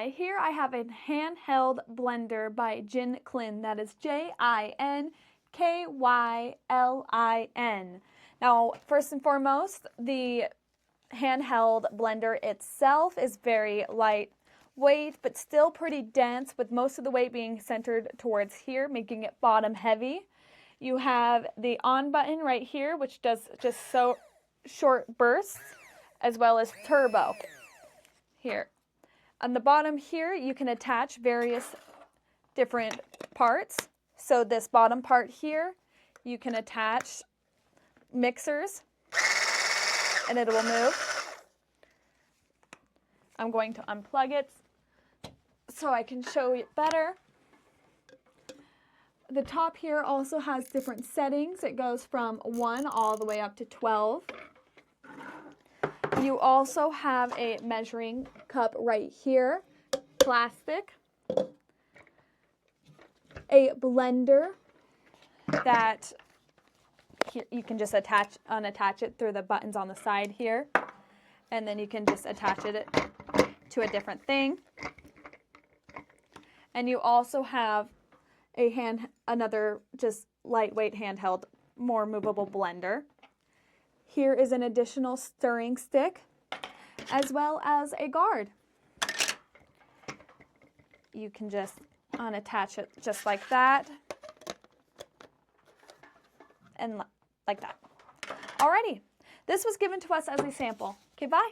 Here I have a handheld blender by Jin Klin. That is Jinklyn. Now, first and foremost, the handheld blender itself is very lightweight, but still pretty dense, with most of the weight being centered towards here, making it bottom heavy. You have the on button right here, which does just so short bursts, as well as turbo here. On the bottom here, you can attach various different parts. So this bottom part here, you can attach mixers and it will move. I'm going to unplug it so I can show it better. The top here also has different settings. It goes from 1 all the way up to 12. You also have a measuring cup right here, plastic, a blender that here you can just unattach it through the buttons on the side here, and then you can just attach it to a different thing. And you also have another just lightweight handheld, more movable blender. Here is an additional stirring stick, as well as a guard. You can just unattach it just like that, and like that. Alrighty, this was given to us as a sample. Okay, bye.